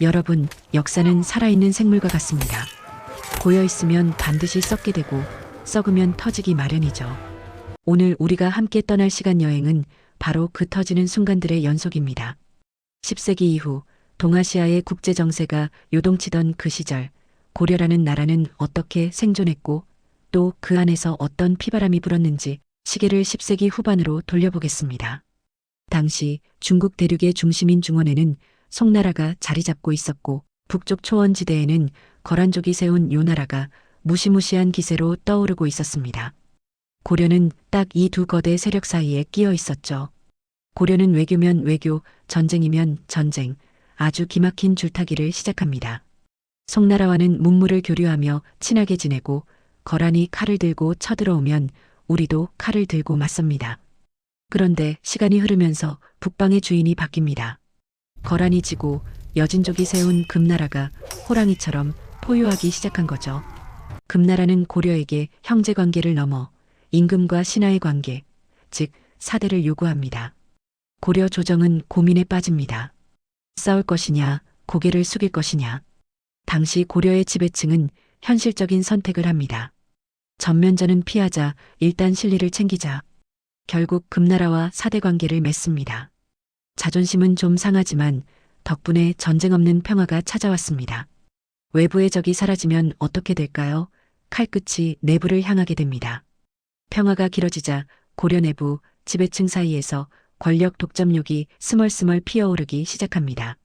여러분, 역사는 살아있는 생물과 같습니다. 고여있으면 반드시 썩게 되고 썩으면 터지기 마련이죠. 오늘 우리가 함께 떠날 시간 여행은 바로 그 터지는 순간들의 연속입니다. 10세기 이후 동아시아의 국제 정세가 요동치던 그 시절, 고려라는 나라는 어떻게 생존했고 또 그 안에서 어떤 피바람이 불었는지 시계를 10세기 후반으로 돌려보겠습니다. 당시 중국 대륙의 중심인 중원에는 송나라가 자리 잡고 있었고 북쪽 초원지대에는 거란족이 세운 요나라가 무시무시한 기세로 떠오르고 있었습니다. 고려는 딱 이 두 거대 세력 사이에 끼어 있었죠. 고려는 외교면 외교, 전쟁이면 전쟁, 아주 기막힌 줄타기를 시작합니다. 송나라와는 문물을 교류하며 친하게 지내고 거란이 칼을 들고 쳐들어오면 우리도 칼을 들고 맞섭니다. 그런데 시간이 흐르면서 북방의 주인이 바뀝니다. 거란이 지고 여진족이 세운 금나라가 호랑이처럼 포효하기 시작한 거죠. 금나라는 고려에게 형제관계를 넘어 임금과 신하의 관계, 즉 사대를 요구합니다. 고려 조정은 고민에 빠집니다. 싸울 것이냐, 고개를 숙일 것이냐. 당시 고려의 지배층은 현실적인 선택을 합니다. 전면전은 피하자, 일단 실리를 챙기자. 결국 금나라와 사대 관계를 맺습니다. 자존심은 좀 상하지만 덕분에 전쟁 없는 평화가 찾아왔습니다. 외부의 적이 사라지면 어떻게 될까요? 칼끝이 내부를 향하게 됩니다. 평화가 길어지자 고려 내부 지배층 사이에서 권력 독점욕이 스멀스멀 피어오르기 시작합니다.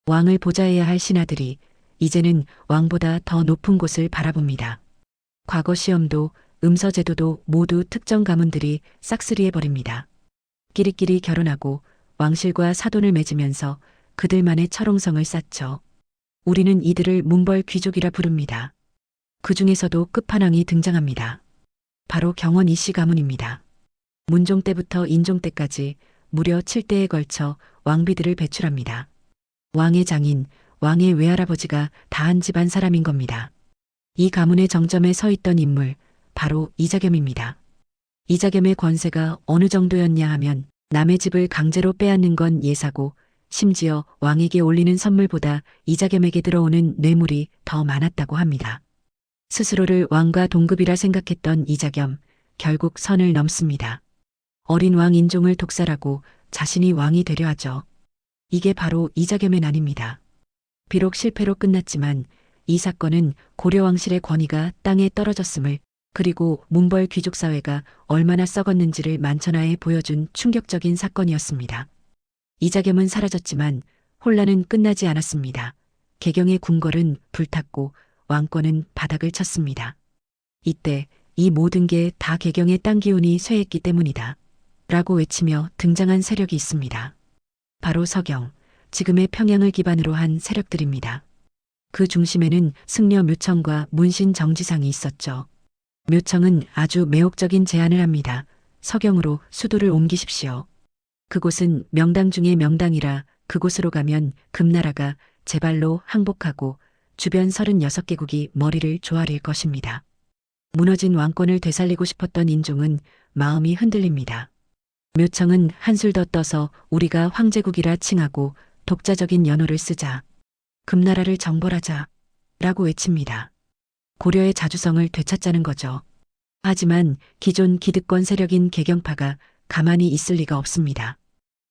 왕을 보좌해야 할 신하들이 이제는 왕보다 더 높은 곳을 바라봅니다. 과거 시험도 음서제도도 모두 특정 가문들이 싹쓸이해버립니다. 끼리끼리 결혼하고 왕실과 사돈을 맺으면서 그들만의 철옹성을 쌓죠. 우리는 이들을 문벌 귀족이라 부릅니다. 그 중에서도 끝판왕이 등장합니다. 바로 경원 이씨 가문입니다. 문종 때부터 인종 때까지 무려 7대에 걸쳐 왕비들을 배출합니다. 왕의 장인, 왕의 외할아버지가 다 한 집안 사람인 겁니다. 이 가문의 정점에 서 있던 인물, 바로 이자겸입니다. 이자겸의 권세가 어느 정도였냐 하면 남의 집을 강제로 빼앗는 건 예사고 심지어 왕에게 올리는 선물보다 이자겸에게 들어오는 뇌물이 더 많았다고 합니다. 스스로를 왕과 동급이라 생각했던 이자겸, 결국 선을 넘습니다. 어린 왕 인종을 독살하고 자신이 왕이 되려 하죠. 이게 바로 이자겸의 난입니다. 비록 실패로 끝났지만 이 사건은 고려 왕실의 권위가 땅에 떨어졌음을 그리고 문벌 귀족 사회가 얼마나 썩었는지를 만천하에 보여준 충격적인 사건이었습니다. 이자겸은 사라졌지만 혼란은 끝나지 않았습니다. 개경의 궁궐은 불탔고 왕권은 바닥을 쳤습니다. 이때 이 모든 게 다 개경의 땅 기운이 쇠했기 때문이다. 라고 외치며 등장한 세력이 있습니다. 바로 서경, 지금의 평양을 기반으로 한 세력들입니다. 그 중심에는 승려 묘청과 문신 정지상이 있었죠. 묘청은 아주 매혹적인 제안을 합니다. 서경으로 수도를 옮기십시오. 그곳은 명당 중의 명당이라 그곳으로 가면 금나라가 제 발로 항복하고 주변 36개국이 머리를 조아릴 것입니다. 무너진 왕권을 되살리고 싶었던 인종은 마음이 흔들립니다. 묘청은 한술 더 떠서 우리가 황제국이라 칭하고 독자적인 연호를 쓰자. 금나라를 정벌하자. 라고 외칩니다. 고려의 자주성을 되찾자는 거죠. 하지만 기존 기득권 세력인 개경파가 가만히 있을 리가 없습니다.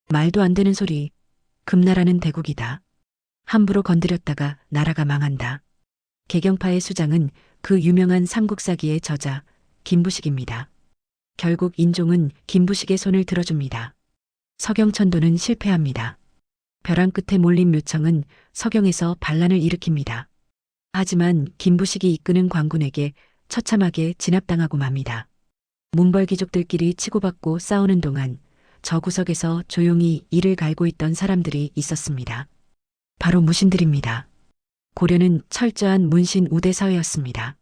말도 안 되는 소리. 금나라는 대국이다. 함부로 건드렸다가 나라가 망한다. 개경파의 수장은 그 유명한 삼국사기의 저자 김부식입니다. 결국 인종은 김부식의 손을 들어줍니다. 서경천도는 실패합니다. 벼랑 끝에 몰린 묘청은 서경에서 반란을 일으킵니다. 하지만 김부식이 이끄는 광군에게 처참하게 진압당하고 맙니다. 문벌 귀족들끼리 치고받고 싸우는 동안 저 구석에서 조용히 이를 갈고 있던 사람들이 있었습니다. 바로 무신들입니다. 고려는 철저한 문신 우대 사회였습니다.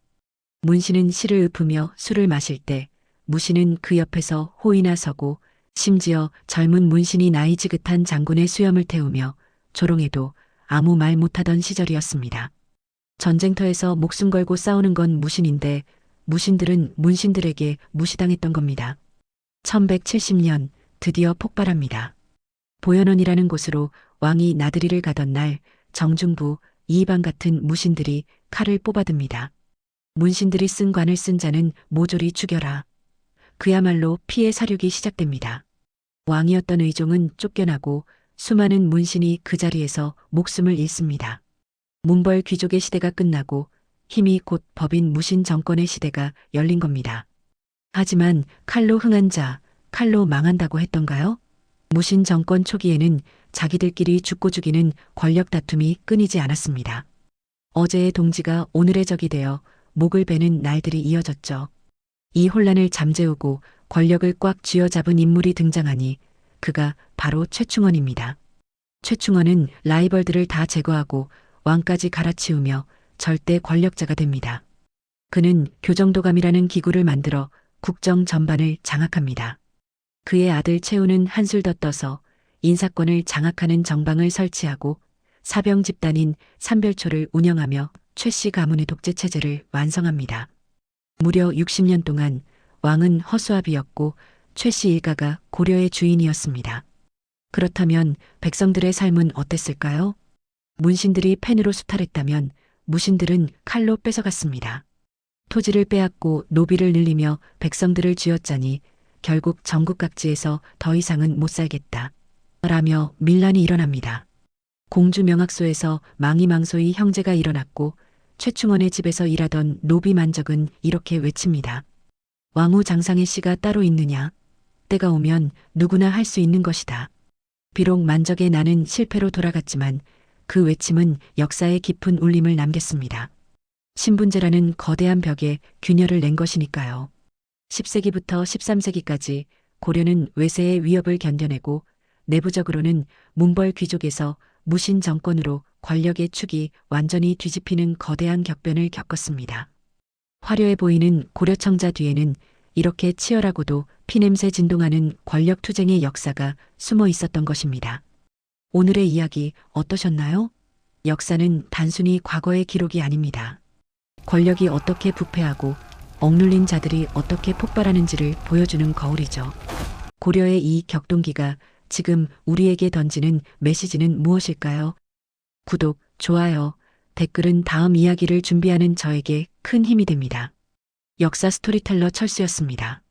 문신은 시를 읊으며 술을 마실 때 무신은 그 옆에서 호의나 서고 심지어 젊은 문신이 나이 지긋한 장군의 수염을 태우며 조롱해도 아무 말 못하던 시절이었습니다. 전쟁터에서 목숨 걸고 싸우는 건 무신인데 무신들은 문신들에게 무시당했던 겁니다. 1170년 드디어 폭발합니다. 보현원이라는 곳으로 왕이 나들이를 가던 날 정중부, 이방 같은 무신들이 칼을 뽑아듭니다. 문신들이 쓴 관을 쓴 자는 모조리 죽여라. 그야말로 피해 사륙이 시작됩니다. 왕이었던 의종은 쫓겨나고 수많은 문신이 그 자리에서 목숨을 잃습니다. 문벌 귀족의 시대가 끝나고 힘이 곧 법인 무신 정권의 시대가 열린 겁니다. 하지만 칼로 흥한 자, 칼로 망한다고 했던가요? 무신 정권 초기에는 자기들끼리 죽고 죽이는 권력 다툼이 끊이지 않았습니다. 어제의 동지가 오늘의 적이 되어 목을 베는 날들이 이어졌죠. 이 혼란을 잠재우고 권력을 꽉 쥐어잡은 인물이 등장하니 그가 바로 최충원입니다. 최충원은 라이벌들을 다 제거하고 왕까지 갈아치우며 절대 권력자가 됩니다. 그는 교정도감이라는 기구를 만들어 국정 전반을 장악합니다. 그의 아들 최우는 한술 더 떠서 인사권을 장악하는 정방을 설치하고 사병 집단인 삼별초를 운영하며 최씨 가문의 독재 체제를 완성합니다. 무려 60년 동안 왕은 허수아비였고 최씨 일가가 고려의 주인이었습니다. 그렇다면 백성들의 삶은 어땠을까요? 문신들이 펜으로 수탈했다면 무신들은 칼로 뺏어갔습니다. 토지를 빼앗고 노비를 늘리며 백성들을 쥐어짜니 결국 전국 각지에서 더 이상은 못 살겠다. 라며 밀란이 일어납니다. 공주 명학소에서 망이망소의 형제가 일어났고 최충원의 집에서 일하던 노비 만적은 이렇게 외칩니다. 왕후 장상의 씨가 따로 있느냐? 때가 오면 누구나 할 수 있는 것이다. 비록 만적의 나는 실패로 돌아갔지만 그 외침은 역사에 깊은 울림을 남겼습니다. 신분제라는 거대한 벽에 균열을 낸 것이니까요. 10세기부터 13세기까지 고려는 외세의 위협을 견뎌내고 내부적으로는 문벌 귀족에서 무신 정권으로 권력의 축이 완전히 뒤집히는 거대한 격변을 겪었습니다. 화려해 보이는 고려청자 뒤에는 이렇게 치열하고도 피냄새 진동하는 권력 투쟁의 역사가 숨어 있었던 것입니다. 오늘의 이야기 어떠셨나요? 역사는 단순히 과거의 기록이 아닙니다. 권력이 어떻게 부패하고 억눌린 자들이 어떻게 폭발하는지를 보여주는 거울이죠. 고려의 이 격동기가 지금 우리에게 던지는 메시지는 무엇일까요? 구독, 좋아요, 댓글은 다음 이야기를 준비하는 저에게 큰 힘이 됩니다. 역사 스토리텔러 철수였습니다.